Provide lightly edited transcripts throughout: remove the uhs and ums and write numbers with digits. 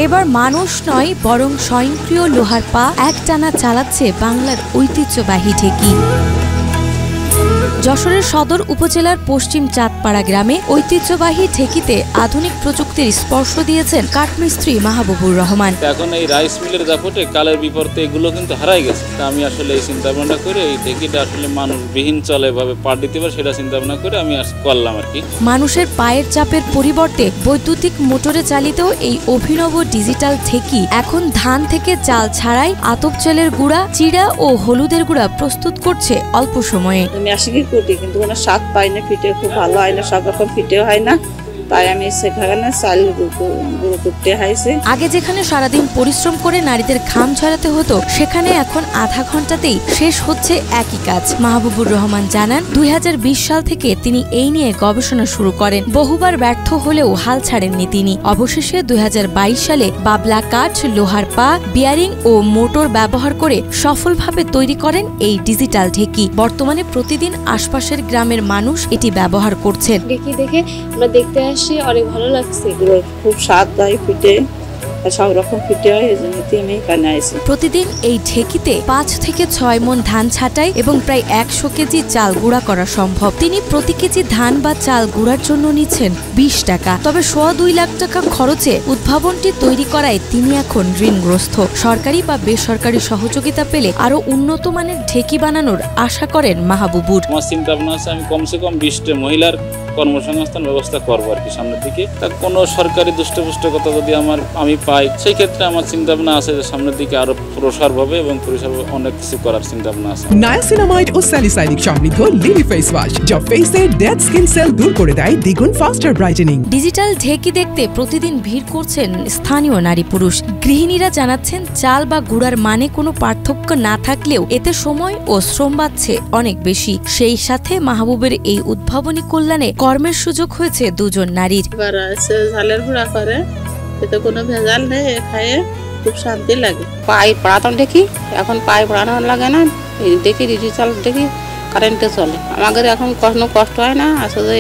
এবার মানুষ নয় বরং স্বয়ংক্রিয় লোহার পা একটানা চালাচ্ছে বাংলার ঐতিহ্যবাহী ঢেকি। যশোরের সদর উপজেলার পশ্চিম চাঁদপাড়া গ্রামে ঐতিহ্যবাহী ঢেকিতে আধুনিক প্রযুক্তির স্পর্শ দিয়েছেন কাঠমিস্ত্রি মাহবুবুর রহমান। এখন এই রাইস মিলের দাপটে কালের বিপরীতে এগুলো কিন্তু হারাই গেছে। আমি আসলে এই চিন্তা ভাবনা করে এই ঢেকিটা আসলে মানুষবিহীন চলে ভাবে পার দিতে পারে সেটা চিন্তা ভাবনা করে আমি করলাম আর কি। মানুষের পায়ের চাপের পরিবর্তে বৈদ্যুতিক মোটরে চালিত এই অভিনব ডিজিটাল ঢেকি এখন ধান থেকে চাল ছাড়াই আতপ চালের গুঁড়া, চিড়া ও হলুদের গুঁড়া প্রস্তুত করছে অল্প সময়ে। কিন্তু কোনো স্বাদ পাই না, ফিটে খুব ভালো হয় না, সব রকম ফিটেও হয় না, তাই আমি সেখানে চাল গুঁড়ো করতে হয়েছে। আগে যেখানে সারাদিন পরিশ্রম করে নারীদের ঘাম ঝরাতে হতো সেখানে এখন আধা ঘন্টাতেই শেষ হচ্ছে একই কাজ। মাহবুবুর রহমান জানান 2020 সাল থেকে তিনি এই নিয়ে গবেষণা শুরু করেন। বহুবার ব্যর্থ হলেও হাল ছাড়েননি তিনি। অবশেষে 2022 সালে বাবলা কাঠ, লোহার পা, বিয়ারিং ও মোটর ব্যবহার করে সফলভাবে তৈরি করেন এই ডিজিটাল ঢেকি। বর্তমানে প্রতিদিন আশপাশের গ্রামের মানুষ এটি ব্যবহার করছেন। ঢেকি দেখে আমরা দেখতে অনেক ভালো লাগছে। খুব স্বাদ হয়, ফিটে সব রকম ফিটে হয়, এই জন্য আমি এখানে আসি। প্রতিদিন এই ঢেকিতে 5 থেকে 6 মণ ধান ছাঁটাই এবং প্রায় 100 কেজি চাল গুঁড়া করা সম্ভব। তিনি প্রতি কেজি ধান বা চাল গুঁড়ার জন্য নিচ্ছেন 20 টাকা। তবে 2.25 লাখ টাকা খরচে উদ্ভাবনটি তৈরি করায় তিনি এখন ঋণগ্রস্ত। সরকারি বা বেসরকারি সহযোগিতা পেলে আরো উন্নত মানের ঢেকি বানানোর আশা করেন মাহবুবুর। আমার চিন্তা ভাবনা আছে আমি কমসে কম 20টা মহিলার কর্মসংস্থান ব্যবস্থা করবো আর কি সামনের দিকে। তা কোনো সরকারি দুষ্টপুষ্টকতা যদি আমি পাই, সেই ক্ষেত্রে আমার চিন্তা ভাবনা আছে যে সামনের দিকে আরো প্রসারভাবে এবং পরিসরভাবে অনেক কিছু করার চিন্তা ভাবনা আছে। নায়াসিনামাইড ও স্যালিসাইলিক সমৃদ্ধ লিলি ফেস ওয়াশ যা ফেসের ডেড স্কিন সেল দূর করে দেয় দ্বিগুণ ফাস্টার ব্রাইটেনিং। ডিজিটাল ঢেকি দেখতে প্রতিদিন ভিড় করছেন স্থানীয় নারী পুরুষ। গৃহিণীরা জানাচ্ছেন চাল বা গুঁড়ার মানে কোনো পার্থক্য না থাকলেও এতে সময় ও শ্রম বাঁচছে অনেক বেশি। সেই সাথে মাহবুবের এই উদ্ভাবনী কল্যাণে কর্মের সুযোগ হয়েছে 2 জন নারীর। ঝালের গুঁড়া করে, এতে কোনো ভেজাল নেই, খায়ে খুব শান্তি লাগে। পায়ে পড়াতাম দেখি, এখন পায়ে পড়ানো লাগে না, দেখি ডিজিটাল দেখি কারেন্টে চলে। আমাদের এখন কোনো কষ্ট হয় না, আসলে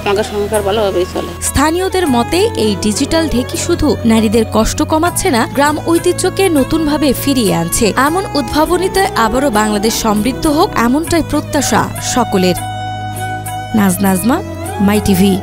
আমাদের সংসার ভালোভাবেই চলে। স্থানীয়দের মতে এই ডিজিটাল ঢেকি শুধু নারীদের কষ্ট কমাচ্ছে না, গ্রাম ঐতিহ্যকে নতুনভাবে ফিরিয়ে আনছে। এমন উদ্ভাবনীতে আবারও বাংলাদেশ সমৃদ্ধ হোক, এমনটাই প্রত্যাশা সকলের। নাজমা, মাই টিভি।